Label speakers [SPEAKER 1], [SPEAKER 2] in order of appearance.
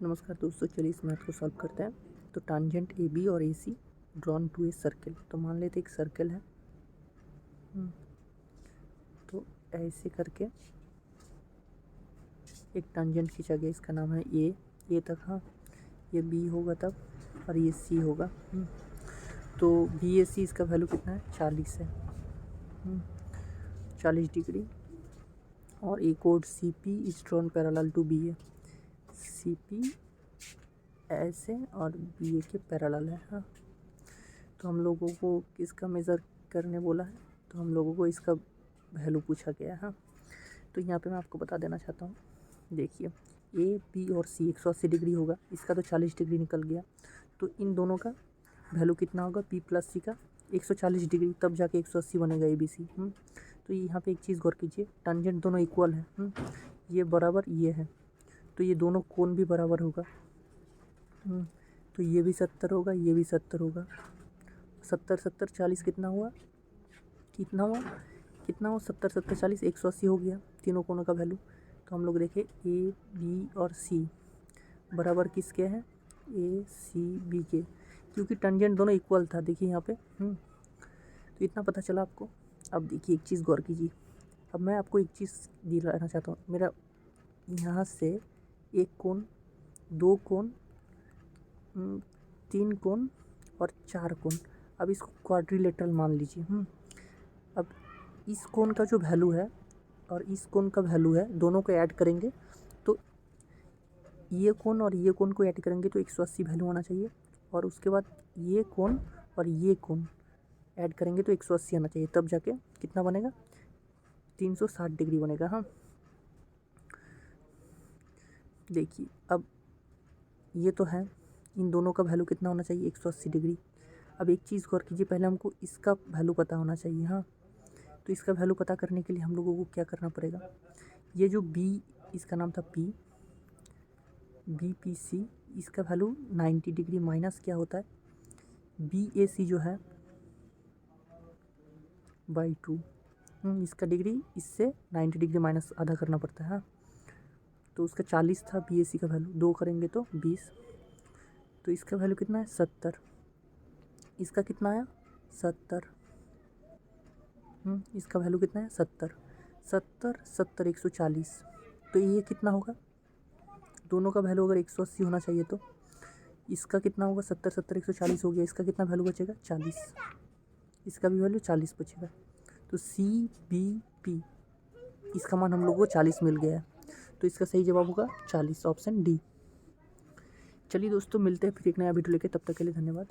[SPEAKER 1] नमस्कार दोस्तों, चलिए इस मैथ को सॉल्व करते हैं। तो टांजेंट ए बी और ए सी ड्रॉन टू ए सर्कल। तो मान लेते एक सर्कल है। तो ऐसे करके एक टांजेंट खींचा गया, इसका नाम है ए तक। हाँ, ये बी होगा तब, और ये सी होगा। तो बी ए सी, इसका वैल्यू कितना है? 40 है, 40 डिग्री। और ए कोड C P is drawn parallel to B A. C P ऐसे और बी ए के पैरेलल है। हाँ, तो हम लोगों को किसका मेज़र करने बोला है? तो हम लोगों को इसका वैल्यू पूछा गया है। हाँ, तो यहाँ पे मैं आपको बता देना चाहता हूँ। देखिए, ए बी और सी 180 डिग्री होगा, इसका तो 40 डिग्री निकल गया। तो इन दोनों का वैल्यू कितना होगा? पी प्लस सी का 140 डिग्री, तब जाके 180 बनेगा ए बी सी। तो यहाँ पे एक चीज़ गौर कीजिए, टांजेंट दोनों इक्वल है। ये बराबर ये है, तो ये दोनों कोण भी बराबर होगा। तो ये भी 70 होगा, ये भी 70 होगा। 70 70 40 कितना हुआ? कितना हुआ? 70 70 40 180 हो गया, तीनों कोणों का वैल्यू। तो हम लोग देखें, ए बी और सी बराबर किसके हैं? ए सी बी के, क्योंकि टेंजेंट दोनों इक्वल था। देखिए यहाँ पे तो इतना पता चला आपको। अब देखिए, एक चीज़ गौर कीजिए। अब मैं आपको एक चीज़ दिलाना चाहता हूँ। मेरा यहाँ से एक कोण, दो कोण, 3 कोण और 4 कोण। अब इसको क्वाड्रिलेटरल मान लीजिए। अब इस कोण का जो वैल्यू है और इस कोण का वैल्यू है, दोनों को ऐड करेंगे तो ये कोण और ये कोण को ऐड करेंगे तो 180 वैल्यू होना चाहिए। और उसके बाद ये कोण और ये कोण ऐड करेंगे तो 180 आना चाहिए, तब जाके कितना बनेगा? 360 डिग्री बनेगा। हाँ, देखिए, अब ये तो है, इन दोनों का वैल्यू कितना होना चाहिए? 180 डिग्री। अब एक चीज़ गौर कीजिए, पहले हमको इसका वैल्यू पता होना चाहिए। हाँ, तो इसका वैल्यू पता करने के लिए हम लोगों को क्या करना पड़ेगा? ये जो बी, इसका नाम था पी, बी पी सी, इसका वैल्यू 90 डिग्री माइनस क्या होता है? बी ए सी जो है बाई 2। इसका डिग्री इससे 90 डिग्री माइनस आधा करना पड़ता है। हाँ, तो उसका 40 था बी ए सी का वैल्यू, 2 करेंगे तो 20। तो इसका वैल्यू कितना है? 70। इसका कितना आया? 70। इसका वैल्यू कितना है? 70 70 70 140। तो ये कितना होगा? दोनों का वैल्यू अगर 180 होना चाहिए तो इसका कितना होगा? 70 70 140 हो गया। इसका कितना वैल्यू बचेगा? 40। इसका भी वैल्यू 40 बचेगा। तो सी बी पी, इसका मान हम लोग को 40 मिल गया है। तो इसका सही जवाब होगा 40, ऑप्शन डी। चलिए दोस्तों, मिलते हैं फिर एक नया वीडियो लेके, तब तक के लिए धन्यवाद।